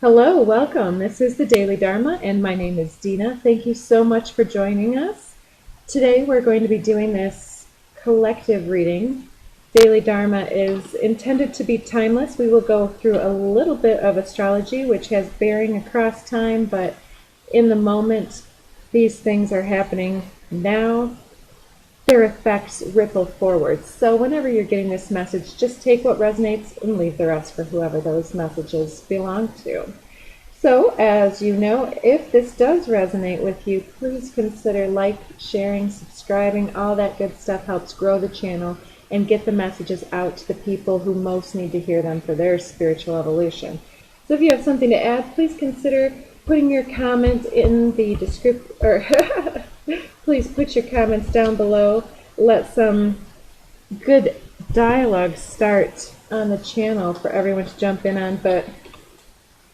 Hello, welcome. This is the Daily Dharma, and my name is Deana. Thank you so much for joining us. Today we're going to be doing this collective reading. Daily Dharma is intended to be timeless. We will go through a little bit of astrology, which has bearing across time, but in the moment, these things are happening now. Their effects ripple forward. So whenever you're getting this message, just take what resonates and leave the rest for whoever those messages belong to. So, as you know, if this does resonate with you, please consider sharing, subscribing. All that good stuff helps grow the channel and get the messages out to the people who most need to hear them for their spiritual evolution. So if you have something to add, please consider putting your comment in the description, or please put your comments down below. Let some good dialogue start on the channel for everyone to jump in on, but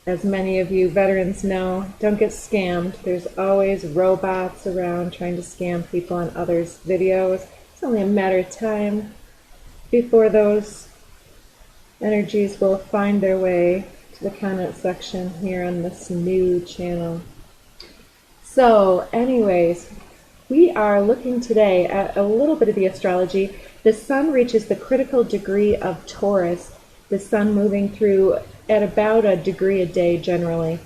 as many of you veterans know, don't get scammed. There's always robots around trying to scam people on others' videos. It's only a matter of time before those energies will find their way to the comment section here on this new channel. So anyways, we are looking today at a little bit of the astrology. The sun reaches the critical degree of Taurus, the sun moving through at about a degree a day generally.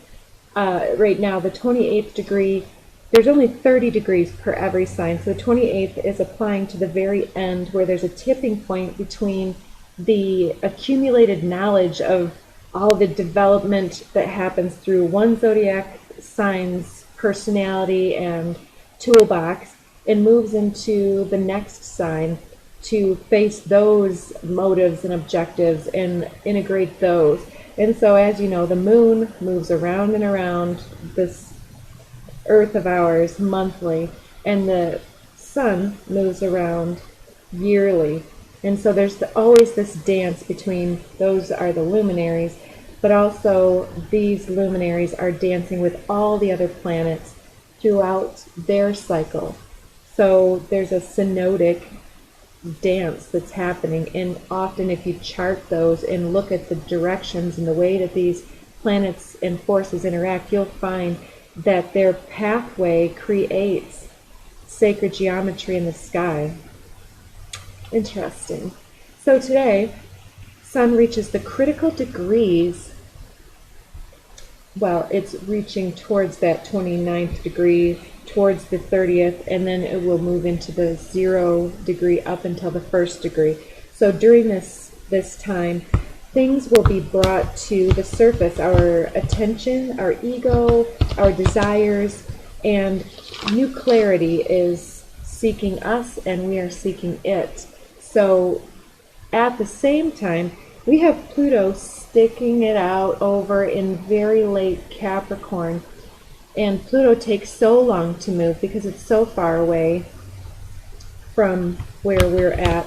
Right now, the 28th degree, there's only 30 degrees per every sign, so the 28th is applying to the very end where there's a tipping point between the accumulated knowledge of all the development that happens through one zodiac sign's personality and toolbox and moves into the next sign to face those motives and objectives and integrate those. And so, as you know, the moon moves around and around this earth of ours monthly, and the sun moves around yearly. And so there's always this dance between those are the luminaries, but also these luminaries are dancing with all the other planets throughout their cycle. So there's a synodic dance that's happening, and often if you chart those and look at the directions and the way that these planets and forces interact, you'll find that their pathway creates sacred geometry in the sky. Interesting. So today, sun reaches the critical degrees. Well, it's reaching towards that 29th degree, towards the 30th, and then it will move into the 0 degree up until the 1st degree. So during this time, things will be brought to the surface. Our attention, our ego, our desires, and new clarity is seeking us, and we are seeking it. So at the same time, we have Pluto sticking it out over in very late Capricorn. And Pluto takes so long to move because it's so far away from where we're at.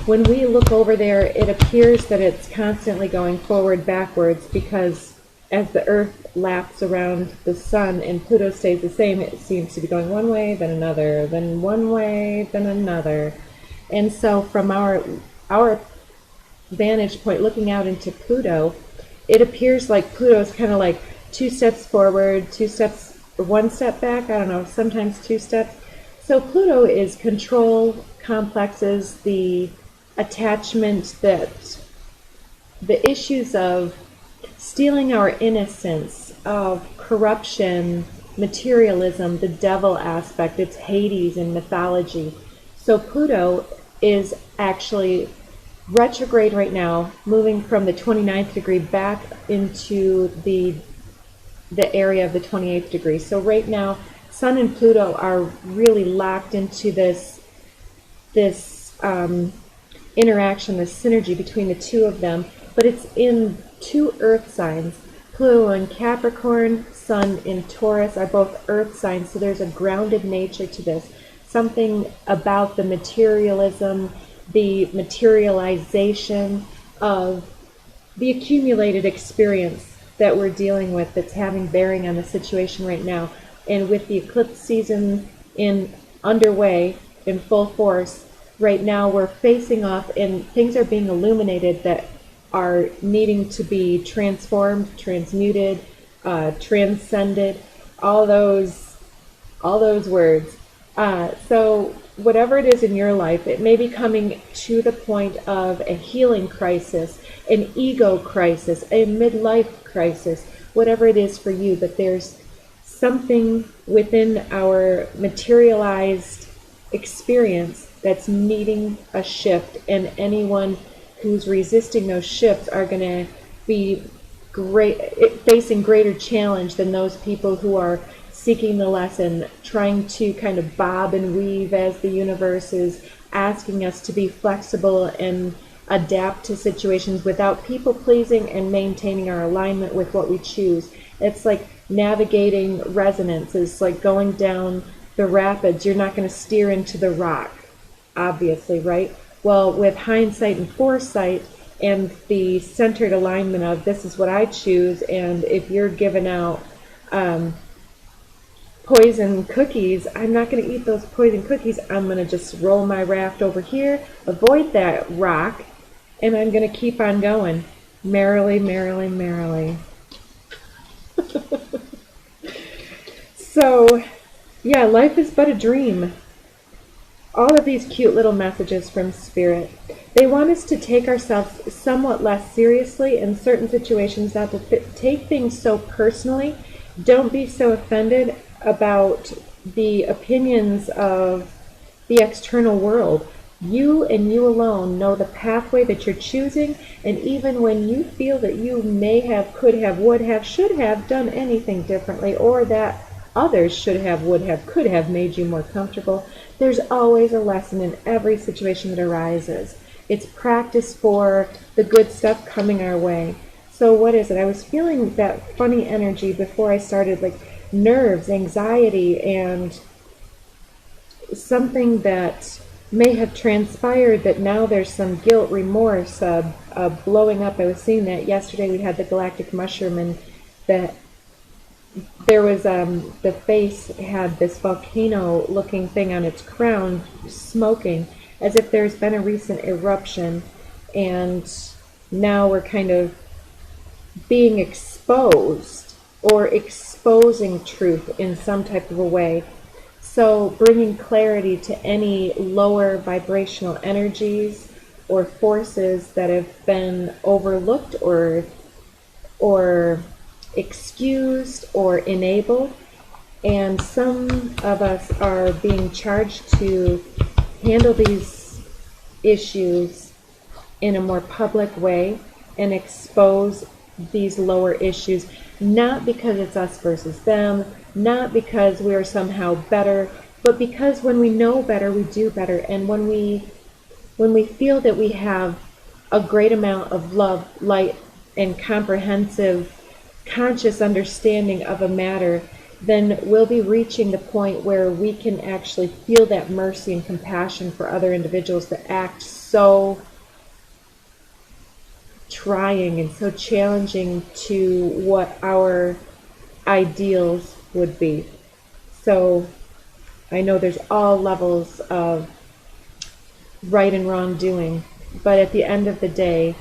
When we look over there, it appears that it's constantly going forward, backwards, because as the Earth laps around the sun and Pluto stays the same, it seems to be going one way, then another, then one way, then another. And so from our vantage point, looking out into Pluto, it appears like Pluto is kind of like 2 steps forward, 2 steps, or 1 step back, I don't know, sometimes 2 steps. So Pluto is control, complexes, the attachment, that the issues of stealing our innocence, of corruption, materialism, the devil aspect. It's Hades in mythology. So Pluto is actually retrograde right now, moving from the 29th degree back into the area of the 28th degree. So right now, Sun and Pluto are really locked into this interaction, this synergy between the two of them, but it's in 2 earth signs. Pluto in Capricorn, Sun in Taurus are both earth signs, so there's a grounded nature to this. Something about the materialism, the materialization of the accumulated experience that we're dealing with that's having bearing on the situation right now. And with the eclipse season underway in full force, right now we're facing off and things are being illuminated that are needing to be transformed, transmuted, transcended, all those words. So whatever it is in your life, it may be coming to the point of a healing crisis, an ego crisis, a midlife crisis, whatever it is for you, but there's something within our materialized experience that's needing a shift, and anyone who's resisting those shifts are going to be facing greater challenge than those people who are seeking the lesson, trying to kind of bob and weave as the universe is asking us to be flexible and adapt to situations without people pleasing and maintaining our alignment with what we choose. It's like navigating resonance. It's like going down the rapids. You're not going to steer into the rock, obviously, right? Well, with hindsight and foresight and the centered alignment of this is what I choose, and if you're giving out poison cookies, I'm not going to eat those poison cookies. I'm going to just roll my raft over here, avoid that rock, and I'm going to keep on going. Merrily, merrily, merrily. So, yeah, life is but a dream. All of these cute little messages from Spirit. They want us to take ourselves somewhat less seriously in certain situations, not to take things so personally. Don't be so offended about the opinions of the external world. You and you alone know the pathway that you're choosing, and even when you feel that you may have, could have, would have, should have done anything differently, or that others should have, would have, could have made you more comfortable, there's always a lesson in every situation that arises. It's practice for the good stuff coming our way. So what is it? I was feeling that funny energy before I started, like nerves, anxiety, and something that may have transpired that now there's some guilt, remorse, blowing up. I was seeing that yesterday. We had the galactic mushroom, and that there was the face had this volcano looking thing on its crown smoking, as if there's been a recent eruption, and now we're kind of being exposed or exposing truth in some type of a way. So bringing clarity to any lower vibrational energies or forces that have been overlooked or excused or enabled. And some of us are being charged to handle these issues in a more public way and expose these lower issues, not because it's us versus them, not because we're somehow better, but because when we know better, we do better. And when we feel that we have a great amount of love, light, and comprehensive conscious understanding of a matter, then we'll be reaching the point where we can actually feel that mercy and compassion for other individuals that act so trying and so challenging to what our ideals would be. So I know there's all levels of right and wrong doing, but at the end of the day,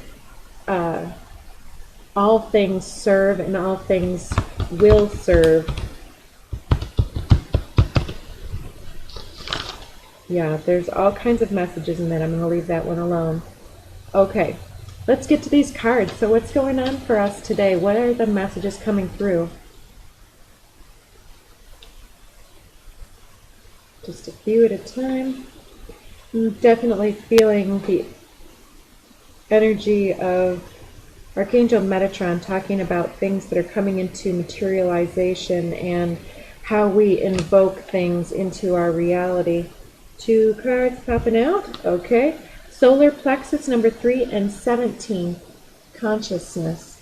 all things serve and all things will serve. Yeah, there's all kinds of messages in that. I'm going to leave that one alone. Okay, let's get to these cards. So what's going on for us today? What are the messages coming through? Just a few at a time. I'm definitely feeling the energy of Archangel Metatron talking about things that are coming into materialization and how we invoke things into our reality. 2 cards popping out. Okay. Solar plexus number 3 and 17. Consciousness.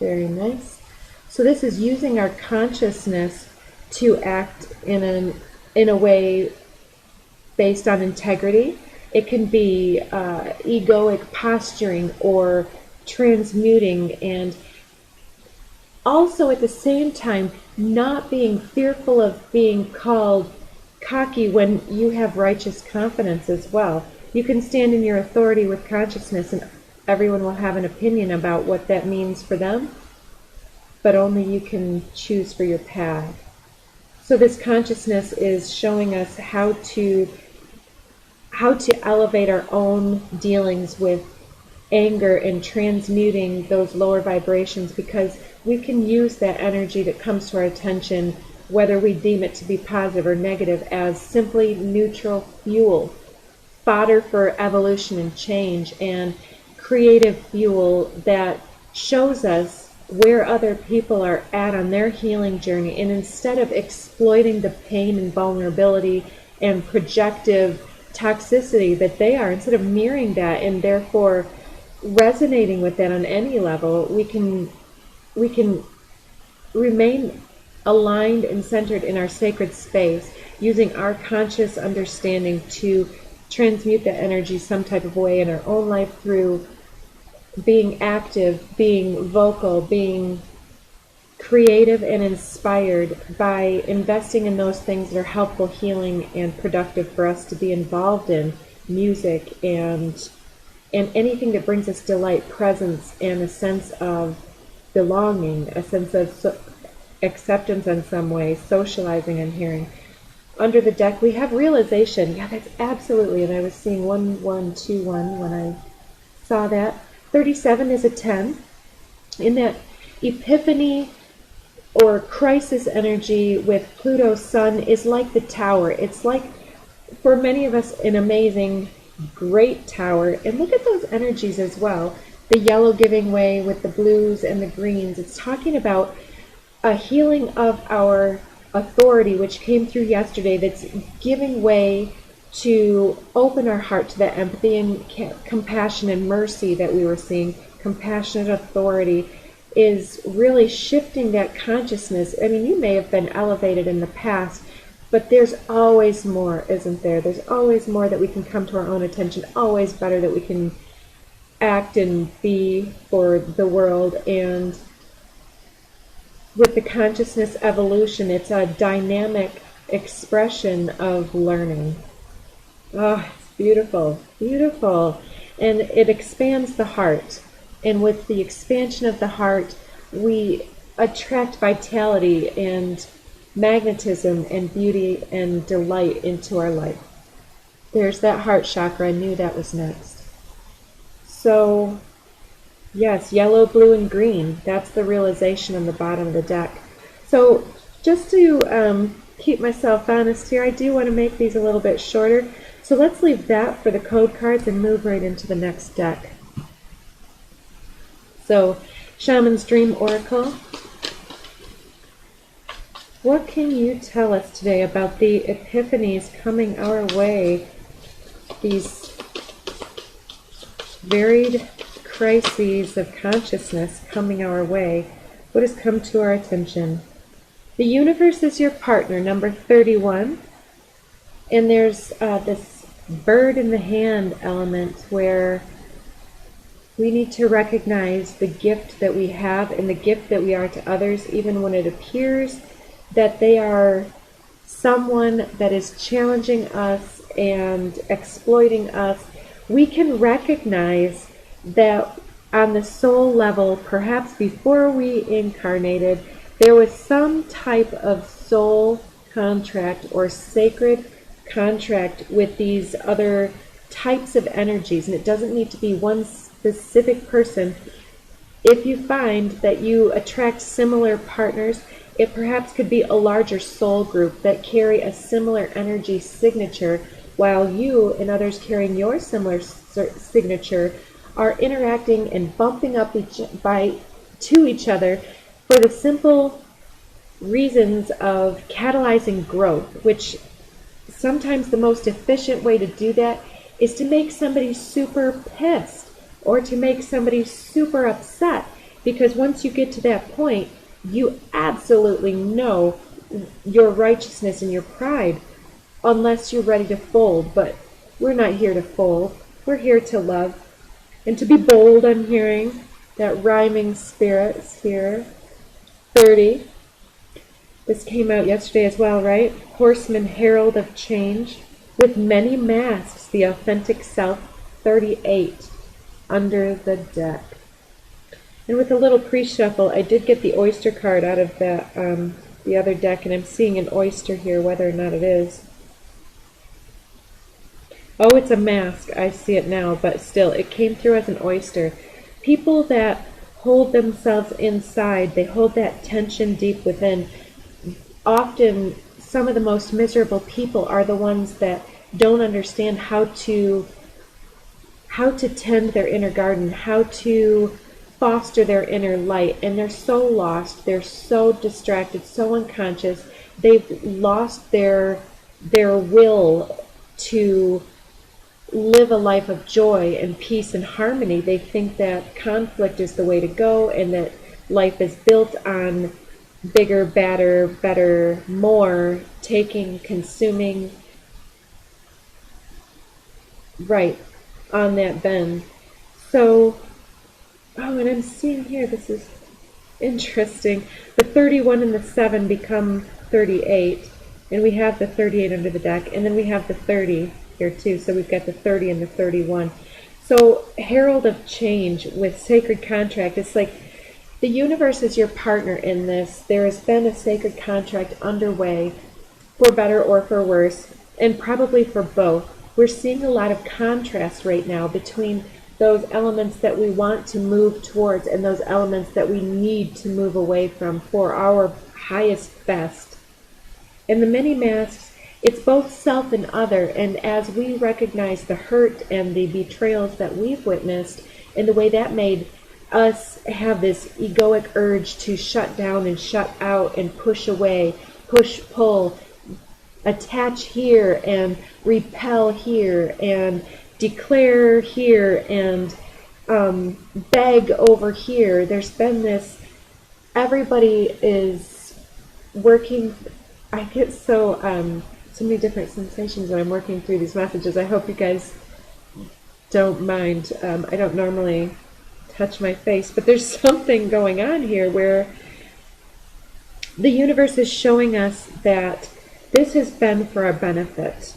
Very nice. So this is using our consciousness to act in a way based on integrity. It can be egoic posturing or transmuting, and also at the same time not being fearful of being called cocky when you have righteous confidence as well. You can stand in your authority with consciousness and everyone will have an opinion about what that means for them, but only you can choose for your path. So this consciousness is showing us how to elevate our own dealings with anger and transmuting those lower vibrations, because we can use that energy that comes to our attention, whether we deem it to be positive or negative, as simply neutral fuel, fodder for evolution and change, and creative fuel that shows us where other people are at on their healing journey. And instead of exploiting the pain and vulnerability and projective toxicity that they are, instead of mirroring that and therefore resonating with that on any level, we can remain aligned and centered in our sacred space, using our conscious understanding to transmute that energy some type of way in our own life through being active, being vocal, being creative and inspired, by investing in those things that are helpful, healing, and productive for us to be involved in: music and anything that brings us delight, presence, and a sense of belonging, a sense of acceptance in some way, socializing and hearing. Under the deck we have realization. Yeah, that's absolutely, and I was seeing 1121 when I saw that. 37 is a 10. In that Epiphany or crisis energy with Pluto's sun is like the tower. It's like, for many of us, an amazing, great tower. And look at those energies as well. The yellow giving way with the blues and the greens. It's talking about a healing of our authority, which came through yesterday, that's giving way to open our heart to that empathy and compassion and mercy that we were seeing. Compassionate authority is really shifting that consciousness. I mean, you may have been elevated in the past, but there's always more, isn't there? There's always more that we can come to our own attention, always better that we can act and be for the world. And with the consciousness evolution, it's a dynamic expression of learning. Oh, it's beautiful, beautiful. And it expands the heart. And with the expansion of the heart, we attract vitality and magnetism and beauty and delight into our life. There's that heart chakra. I knew that was next. So, yes, yellow, blue, and green. That's the realization on the bottom of the deck. So, just to keep myself honest here, I do want to make these a little bit shorter. So let's leave that for the code cards and move right into the next deck. So, Shaman's Dream Oracle. What can you tell us today about the epiphanies coming our way? These varied crises of consciousness coming our way. What has come to our attention? The universe is your partner, number 31. And there's this bird in the hand element where we need to recognize the gift that we have and the gift that we are to others, even when it appears that they are someone that is challenging us and exploiting us. We can recognize that on the soul level, perhaps before we incarnated, there was some type of soul contract or sacred contract with these other types of energies, and it doesn't need to be one specific person. If you find that you attract similar partners, it perhaps could be a larger soul group that carry a similar energy signature, while you and others carrying your similar signature are interacting and bumping up to each other for the simple reasons of catalyzing growth, which sometimes the most efficient way to do that is to make somebody super pissed or to make somebody super upset, because once you get to that point, you absolutely know your righteousness and your pride, unless you're ready to fold. But we're not here to fold. We're here to love and to be bold. I'm hearing that rhyming spirits here. 30. This came out yesterday as well, right? Horseman, herald of change, with many masks, the authentic self. 38. under the deck. And with a little pre-shuffle, I did get the oyster card out of the other deck, and I'm seeing an oyster here, whether or not it is. Oh, it's a mask. I see it now, but still, it came through as an oyster. People that hold themselves inside, they hold that tension deep within. Often, some of the most miserable people are the ones that don't understand how to tend their inner garden, how to foster their inner light, and they're so lost, they're so distracted, so unconscious, they've lost their will to live a life of joy and peace and harmony. They think that conflict is the way to go, and that life is built on bigger, badder, better, more, taking, consuming, right, on that bend. So, oh, and I'm seeing here, this is interesting. The 31 and the 7 become 38, and we have the 38 under the deck, and then we have the 30 here too, so we've got the 30 and the 31. So, herald of change with sacred contract, it's like the universe is your partner in this. There has been a sacred contract underway, for better or for worse, and probably for both. We're seeing a lot of contrast right now between those elements that we want to move towards and those elements that we need to move away from for our highest best. In the many masks, it's both self and other, and as we recognize the hurt and the betrayals that we've witnessed and the way that made us have this egoic urge to shut down and shut out and push away, push, pull, attach here and repel here and declare here and beg over here. There's been this, everybody is working. I get so many different sensations when I'm working through these messages. I hope you guys don't mind. I don't normally touch my face, but there's something going on here where the universe is showing us that this has been for our benefit.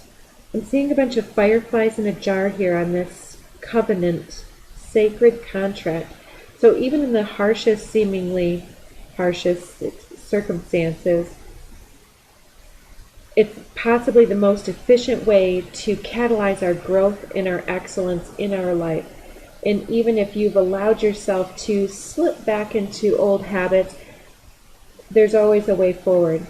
I'm seeing a bunch of fireflies in a jar here on this covenant, sacred contract. So even in the seemingly harshest circumstances, it's possibly the most efficient way to catalyze our growth and our excellence in our life. And even if you've allowed yourself to slip back into old habits, there's always a way forward.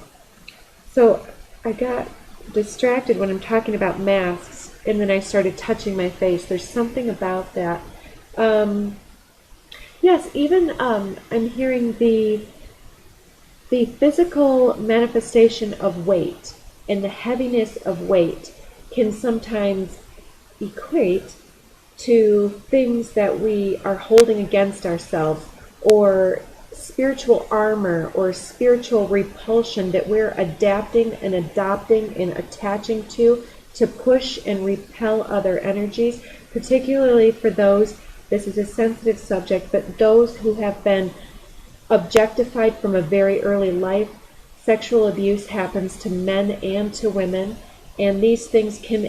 So I got distracted when I'm talking about masks, and then I started touching my face. There's something about that. Yes, even I'm hearing the physical manifestation of weight and the heaviness of weight can sometimes equate to things that we are holding against ourselves, or spiritual armor or spiritual repulsion that we're adapting and adopting and attaching to push and repel other energies, particularly for those, this is a sensitive subject, but those who have been objectified from a very early life. Sexual abuse happens to men and to women, and these things can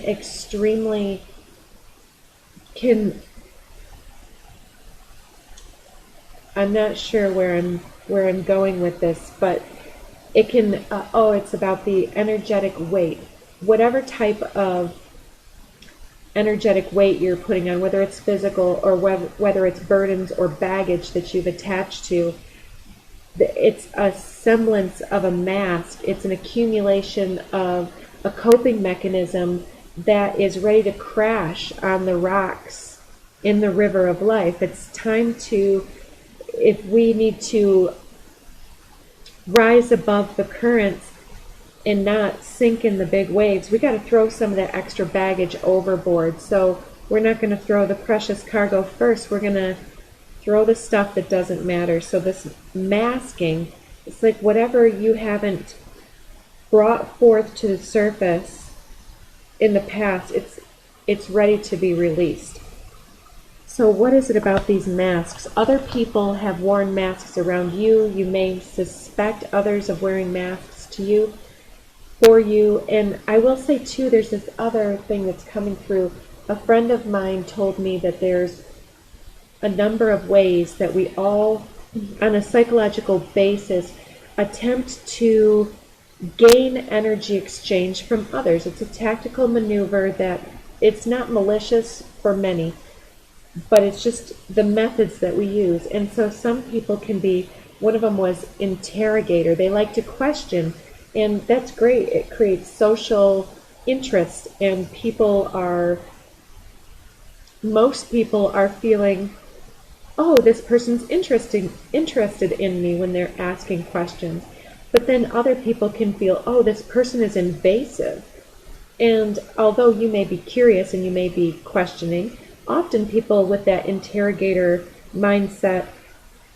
I'm not sure where I'm going with this, but it can, it's about the energetic weight. Whatever type of energetic weight you're putting on, whether it's physical or whether it's burdens or baggage that you've attached to, it's a semblance of a mask. It's an accumulation of a coping mechanism that is ready to crash on the rocks in the river of life. It's time to, if we need to rise above the currents and not sink in the big waves, we got to throw some of that extra baggage overboard. So we're not going to throw the precious cargo first. We're going to throw the stuff that doesn't matter. So this masking, it's like whatever you haven't brought forth to the surface in the past, it's ready to be released. So what is it about these masks? Other people have worn masks around you. You may suspect others of wearing masks to you, for you. And I will say too, there's this other thing that's coming through. A friend of mine told me that there's a number of ways that we all, on a psychological basis, attempt to gain energy exchange from others. It's a tactical maneuver that it's not malicious for many, but it's just the methods that we use. And so some people can be, one of them was interrogator. They like to question, and that's great. It creates social interest, and most people are feeling, oh, this person's interested in me when they're asking questions. But then other people can feel, oh, this person is invasive. And although you may be curious and you may be questioning, often people with that interrogator mindset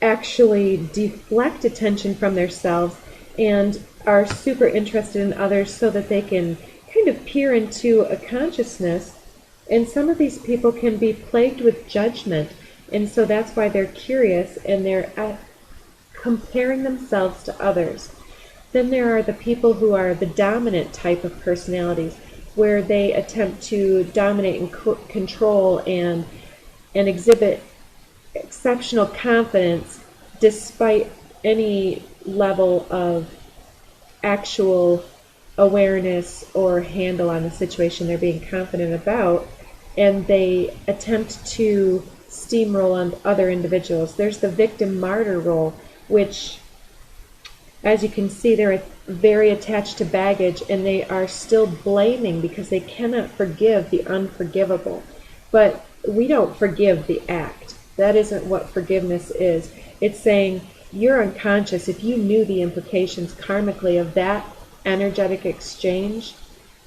actually deflect attention from themselves and are super interested in others so that they can kind of peer into a consciousness. And some of these people can be plagued with judgment, and so that's why they're curious and they're comparing themselves to others. Then there are the people who are the dominant type of personalities, where they attempt to dominate and control and exhibit exceptional confidence despite any level of actual awareness or handle on the situation they're being confident about, and they attempt to steamroll on other individuals. There's the victim-martyr role, which, as you can see, they're very attached to baggage, and they are still blaming because they cannot forgive the unforgivable. But we don't forgive the act. That isn't what forgiveness is. It's saying you're unconscious. If you knew the implications karmically of that energetic exchange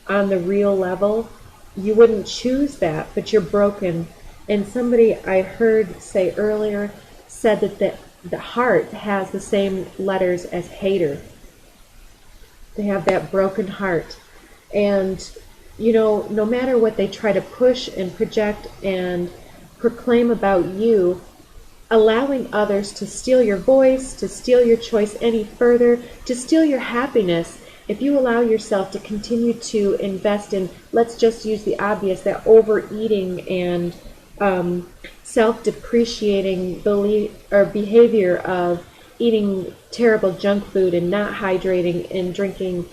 on the real level, you wouldn't choose that, but you're broken. And somebody I heard say earlier said that the heart has the same letters as hater. They have that broken heart. And, no matter what they try to push and project and proclaim about you, allowing others to steal your voice, to steal your choice any further, to steal your happiness, if you allow yourself to continue to invest in, let's just use the obvious, that overeating and self-depreciating behavior of eating terrible junk food and not hydrating and drinking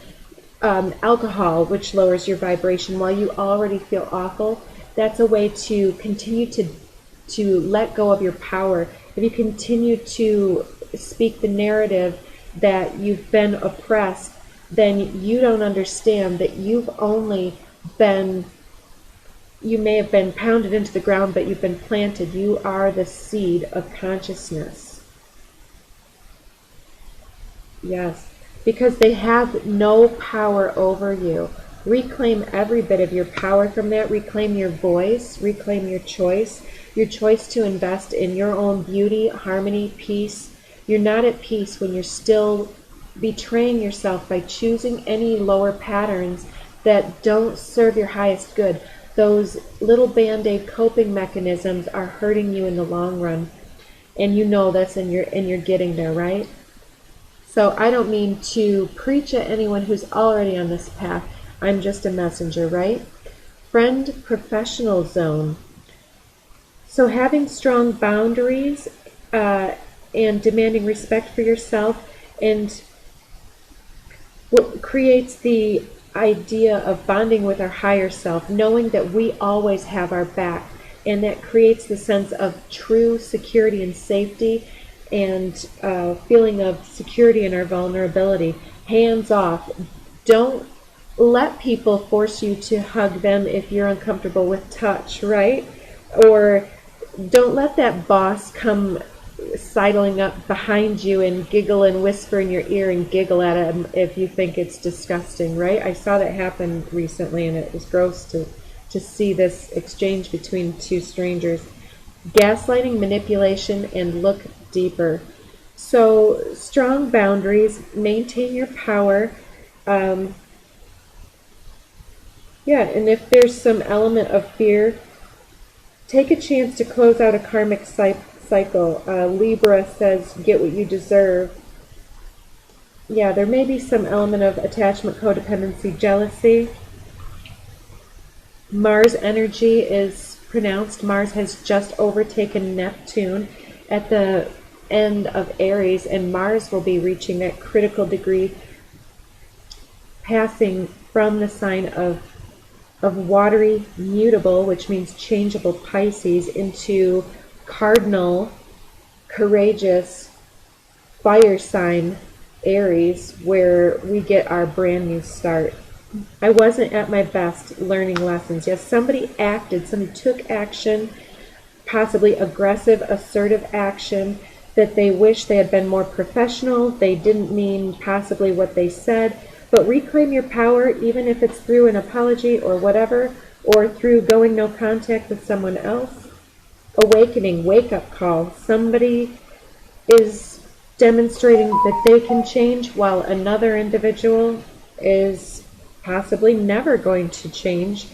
alcohol, which lowers your vibration while you already feel awful, that's a way to continue to let go of your power. If you continue to speak the narrative that you've been oppressed, then you don't understand that you may have been pounded into the ground, but you've been planted. You are the seed of consciousness. Yes, because they have no power over you. Reclaim every bit of your power from that. Reclaim your voice. Reclaim your choice to invest in your own beauty, harmony, peace. You're not at peace when you're still betraying yourself by choosing any lower patterns that don't serve your highest good. Those little band-aid coping mechanisms are hurting you in the long run, and that's and you're getting there, right? So I don't mean to preach at anyone who's already on this path. I'm just a messenger, right? Friend professional zone. So having strong boundaries and demanding respect for yourself, and what creates the idea of bonding with our higher self, knowing that we always have our back, and that creates the sense of true security and safety and feeling of security in our vulnerability. Hands off. Don't let people force you to hug them if you're uncomfortable with touch, right? Or don't let that boss come sidling up behind you and giggle and whisper in your ear and giggle at him if you think it's disgusting, right? I saw that happen recently, and it was gross to see this exchange between two strangers. Gaslighting, manipulation, and look deeper. So strong boundaries, maintain your power. And if there's some element of fear, take a chance to close out a karmic cycle. Libra says, get what you deserve. Yeah, there may be some element of attachment, codependency, jealousy. Mars energy is pronounced. Mars has just overtaken Neptune at the end of Aries, and Mars will be reaching that critical degree, passing from the sign of watery mutable, which means changeable Pisces, into cardinal, courageous fire sign Aries, where we get our brand new start. I wasn't at my best learning lessons. Yes, somebody acted, somebody took action, possibly aggressive, assertive action, that they wish they had been more professional. They didn't mean possibly what they said, but reclaim your power, even if it's through an apology or whatever, or through going no contact with someone else. Awakening, wake-up call. Somebody is demonstrating that they can change, while another individual is possibly never going to change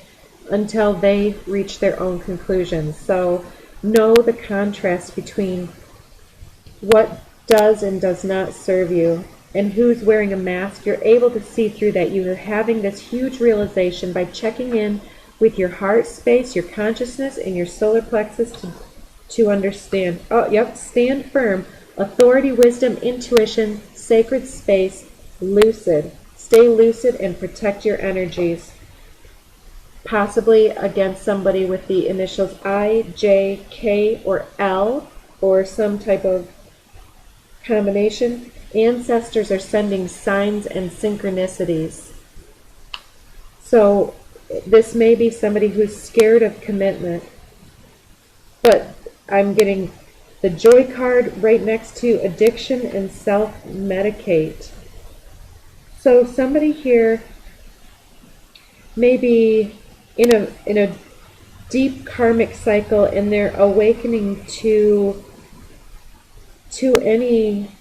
until they reach their own conclusions. So know the contrast between what does and does not serve you and who's wearing a mask. You're able to see through that. You're having this huge realization by checking in with your heart space, your consciousness, and your solar plexus to understand. Oh, yep, stand firm. Authority, wisdom, intuition, sacred space, lucid. Stay lucid and protect your energies. Possibly against somebody with the initials I, J, K, or L, or some type of combination. Ancestors are sending signs and synchronicities. So this may be somebody who's scared of commitment, but I'm getting the joy card right next to addiction and self-medicate. So somebody here may be in a deep karmic cycle, and they're awakening to any,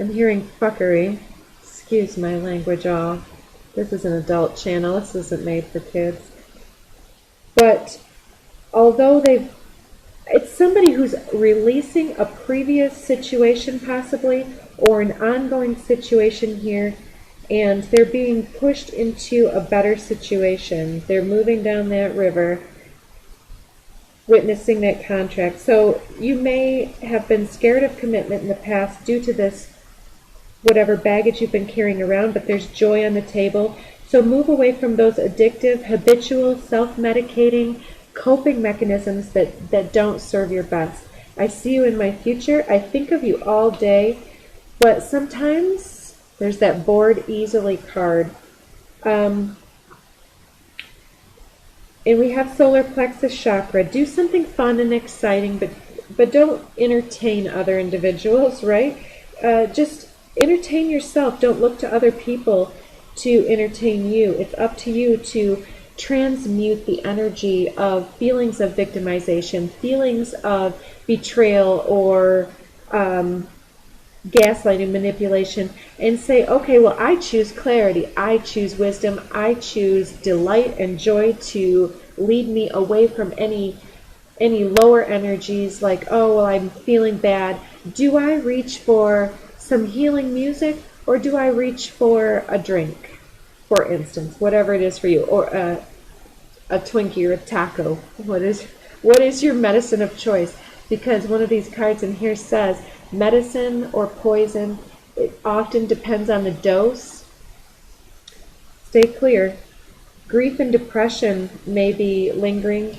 I'm hearing fuckery. Excuse my language all. This is an adult channel. This isn't made for kids. But although it's somebody who's releasing a previous situation possibly, or an ongoing situation here, and they're being pushed into a better situation. They're moving down that river, witnessing that contract. So you may have been scared of commitment in the past due to this, whatever baggage you've been carrying around, but there's joy on the table. So move away from those addictive, habitual, self-medicating, coping mechanisms that don't serve your best. I see you in my future. I think of you all day, but sometimes there's that bored easily card. And we have solar plexus chakra. Do something fun and exciting, but don't entertain other individuals, right? Just entertain yourself. Don't look to other people to entertain you. It's up to you to transmute the energy of feelings of victimization, feelings of betrayal or gaslighting, manipulation, and say, okay, well, I choose clarity, I choose wisdom, I choose delight and joy to lead me away from any lower energies like, oh, well, I'm feeling bad. Do I reach for some healing music, or do I reach for a drink, for instance, whatever it is for you, or a Twinkie or a taco? What is your medicine of choice? Because one of these cards in here says medicine or poison, it often depends on the dose. Stay clear. Grief and depression may be lingering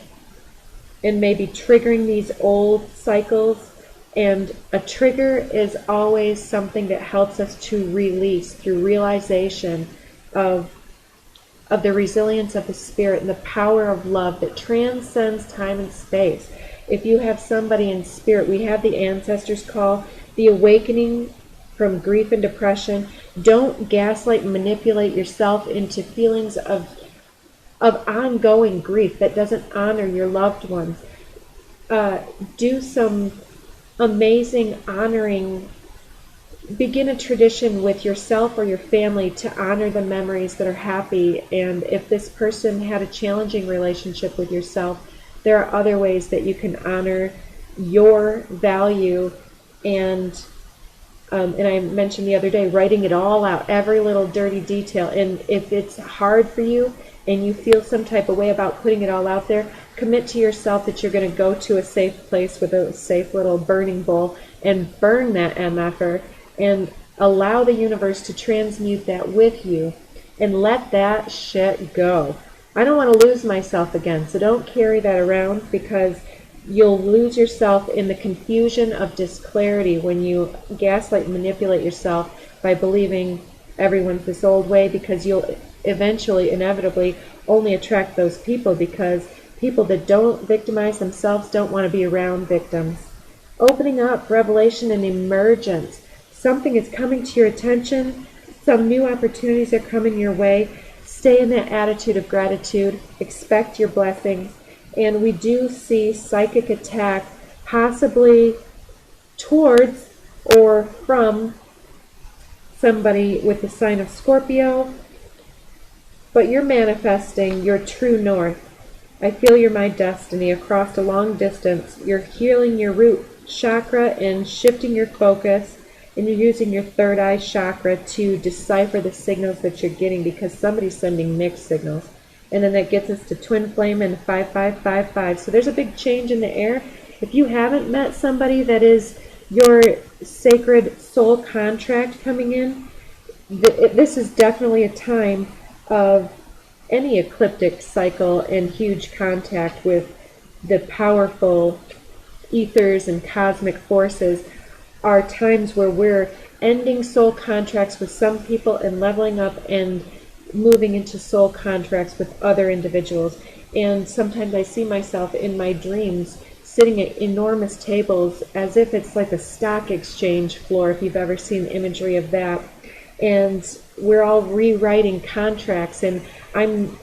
and may be triggering these old cycles, and a trigger is always something that helps us to release through realization of the resilience of the spirit and the power of love that transcends time and space. If you have somebody in spirit, we have the ancestors call, the awakening from grief and depression. Don't gaslight and manipulate yourself into feelings of ongoing grief that doesn't honor your loved ones. Do some amazing honoring. Begin a tradition with yourself or your family to honor the memories that are happy. And if this person had a challenging relationship with yourself, there are other ways that you can honor your value. And I mentioned the other day, writing it all out, every little dirty detail. And if it's hard for you and you feel some type of way about putting it all out there, commit to yourself that you're going to go to a safe place with a safe little burning bowl and burn that MFer and allow the universe to transmute that with you and let that shit go. I don't want to lose myself again, so don't carry that around, because you'll lose yourself in the confusion of disclarity when you gaslight and manipulate yourself by believing everyone's this old way, because you'll eventually, inevitably, only attract those people, because people that don't victimize themselves don't want to be around victims. Opening up, revelation, and emergence. Something is coming to your attention. Some new opportunities are coming your way. Stay in that attitude of gratitude. Expect your blessings. And we do see psychic attack possibly towards or from somebody with the sign of Scorpio. But you're manifesting your true north. I feel you're my destiny across a long distance. You're healing your root chakra and shifting your focus, and you're using your third eye chakra to decipher the signals that you're getting, because somebody's sending mixed signals. And then that gets us to twin flame and 5555. So there's a big change in the air. If you haven't met somebody that is your sacred soul contract coming in, this is definitely a time of any ecliptic cycle and huge contact with the powerful ethers and cosmic forces are times where we're ending soul contracts with some people and leveling up and moving into soul contracts with other individuals. And sometimes I see myself in my dreams sitting at enormous tables as if it's like a stock exchange floor, if you've ever seen imagery of that. And we're all rewriting contracts, and I'm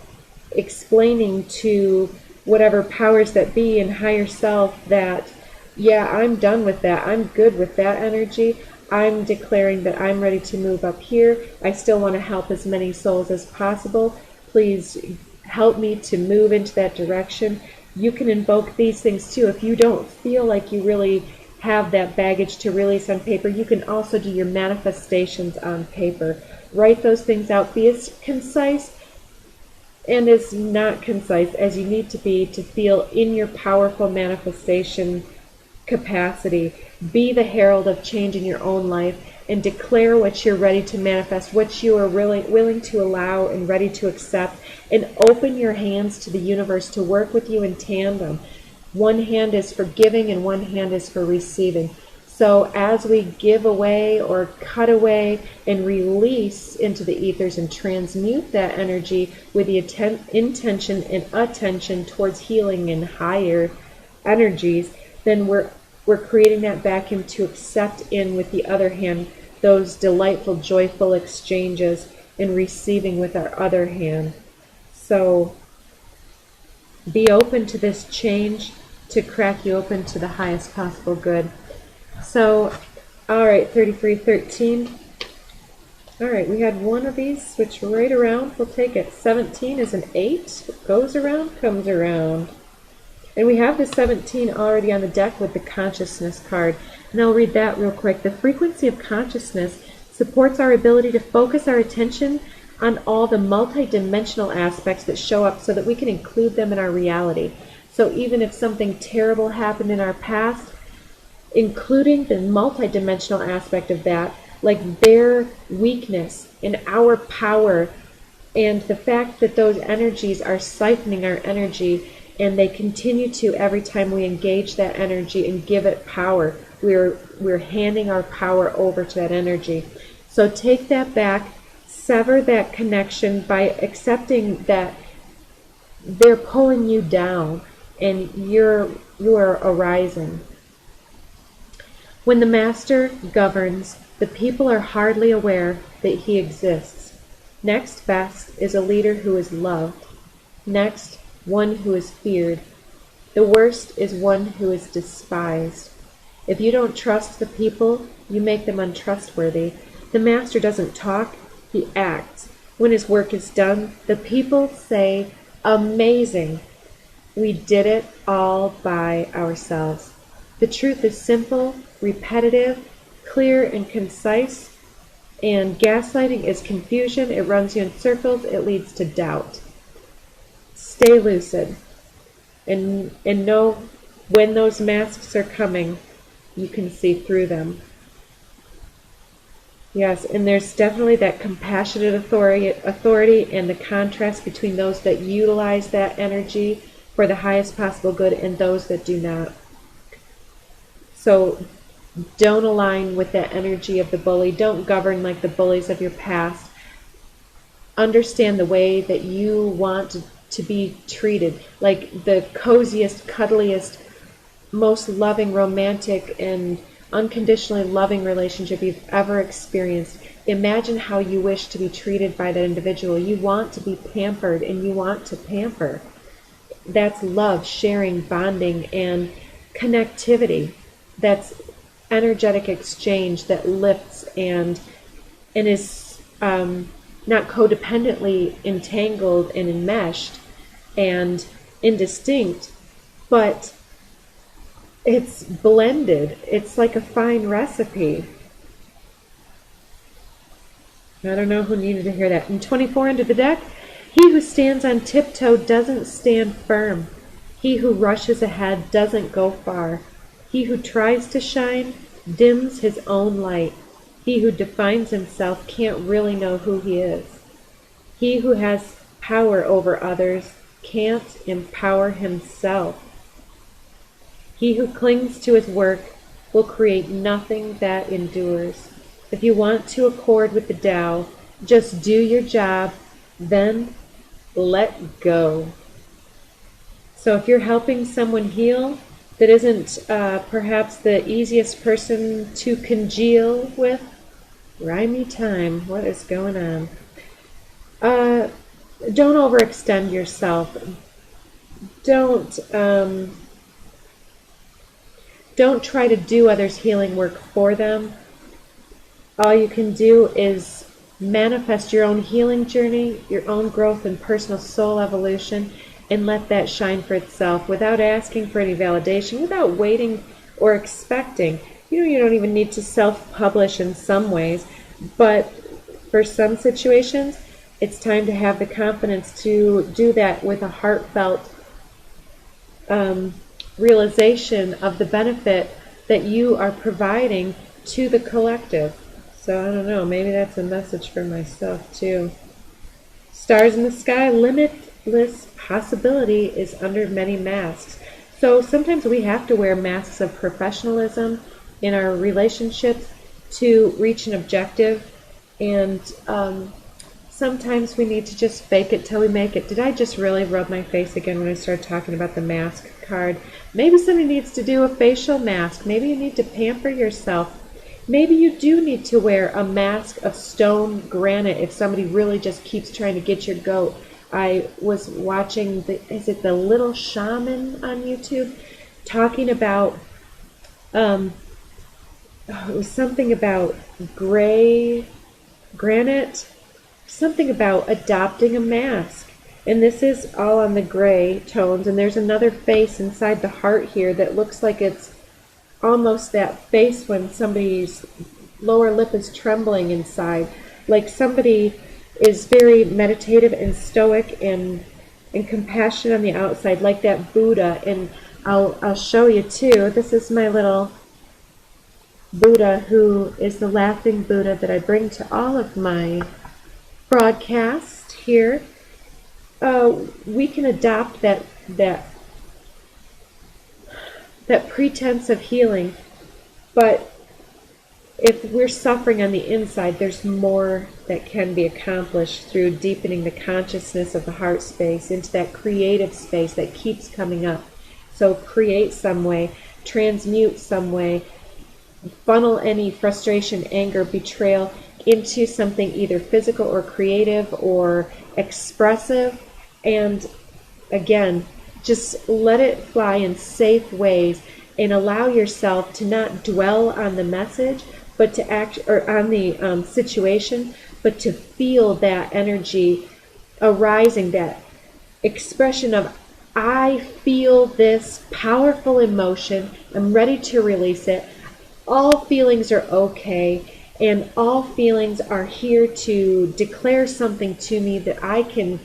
explaining to whatever powers that be and higher self that, yeah, I'm done with that. I'm good with that energy. I'm declaring that I'm ready to move up here. I still want to help as many souls as possible. Please help me to move into that direction. You can invoke these things too. If you don't feel like you really have that baggage to release on paper, you can also do your manifestations on paper. Write those things out. Be as concise and as not concise as you need to be to feel in your powerful manifestation capacity. Be the herald of change in your own life and declare what you're ready to manifest, what you are really willing to allow and ready to accept, and open your hands to the universe to work with you in tandem. One hand is for giving and one hand is for receiving. So as we give away or cut away and release into the ethers and transmute that energy with the intention and attention towards healing and higher energies, then we're creating that vacuum to accept in with the other hand those delightful, joyful exchanges and receiving with our other hand. So be open to this change to crack you open to the highest possible good. So, all right, 3313. All right, we had one of these switch right around. We'll take it. 17 is an 8. What goes around, comes around. And we have the 17 already on the deck with the consciousness card. And I'll read that real quick. The frequency of consciousness supports our ability to focus our attention on all the multidimensional aspects that show up so that we can include them in our reality. So even if something terrible happened in our past, including the multidimensional aspect of that, like their weakness and our power, and the fact that those energies are siphoning our energy, and they continue to every time we engage that energy and give it power. We're handing our power over to that energy. So take that back, sever that connection by accepting that they're pulling you down and you are arising. When the master governs, the people are hardly aware that he exists. Next best is a leader who is loved. Next, one who is feared. The worst is one who is despised. If you don't trust the people, you make them untrustworthy. The master doesn't talk, he acts. When his work is done, the people say, "Amazing! We did it all by ourselves." The truth is simple, repetitive, clear, and concise. And gaslighting is confusion. It runs you in circles. It leads to doubt. Stay lucid. and know when those masks are coming, you can see through them. Yes, and there's definitely that compassionate authority and the contrast between those that utilize that energy for the highest possible good and those that do not. So don't align with that energy of the bully. Don't govern like the bullies of your past. Understand the way that you want to be treated, like the coziest, cuddliest, most loving, romantic, and unconditionally loving relationship you've ever experienced. Imagine how you wish to be treated by that individual. You want to be pampered, and you want to pamper. That's love, sharing, bonding, and connectivity. That's energetic exchange that lifts and is not codependently entangled and enmeshed and indistinct, but it's blended. It's like a fine recipe. I don't know who needed to hear that. And 24 under the deck, he who stands on tiptoe doesn't stand firm. He who rushes ahead doesn't go far. He who tries to shine dims his own light. He who defines himself can't really know who he is. He who has power over others can't empower himself. He who clings to his work will create nothing that endures. If you want to accord with the Tao, just do your job, then let go. So if you're helping someone heal that isn't perhaps the easiest person to congeal with, rhymy time, what is going on? Don't overextend yourself. Don't try to do others' healing work for them. All you can do is manifest your own healing journey, your own growth and personal soul evolution, and let that shine for itself without asking for any validation, without waiting or expecting. You don't even need to self-publish in some ways, but for some situations, it's time to have the confidence to do that with a heartfelt realization of the benefit that you are providing to the collective. So I don't know, maybe that's a message for myself too. Stars in the sky, limitless possibility is under many masks. So sometimes we have to wear masks of professionalism in our relationships to reach an objective, and sometimes we need to just fake it till we make it. Did I just really rub my face again when I started talking about the mask card? Maybe somebody needs to do a facial mask. Maybe you need to pamper yourself. Maybe you do need to wear a mask of stone granite if somebody really just keeps trying to get your goat. I was watching, is it the Little Shaman on YouTube? Talking about, it was something about granite, something about adopting a mask. And this is all on the gray tones. And there's another face inside the heart here that looks like it's almost that face when somebody's lower lip is trembling inside. Like somebody is very meditative and stoic and compassionate on the outside, like that Buddha. And I'll show you too. This is my little Buddha, who is the laughing Buddha that I bring to all of my broadcasts here. We can adopt that pretense of healing, but if we're suffering on the inside, there's more that can be accomplished through deepening the consciousness of the heart space into that creative space that keeps coming up. So create some way, transmute some way, funnel any frustration, anger, betrayal into something either physical or creative or expressive, and again, just let it fly in safe ways and allow yourself to not dwell on the message, but to act, or on the situation, but to feel that energy arising, that expression of, I feel this powerful emotion, I'm ready to release it. All feelings are okay, and all feelings are here to declare something to me that I can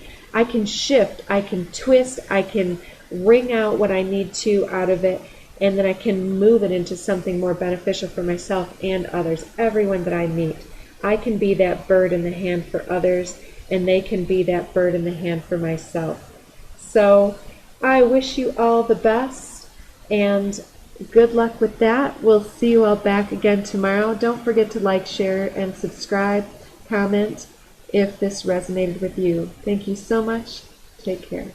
shift, I can twist, I can wring out what I need to out of it, and then I can move it into something more beneficial for myself and others, everyone that I meet. I can be that bird in the hand for others, and they can be that bird in the hand for myself. So I wish you all the best, and good luck with that. We'll see you all back again tomorrow. Don't forget to like, share, and subscribe. Comment if this resonated with you. Thank you so much. Take care.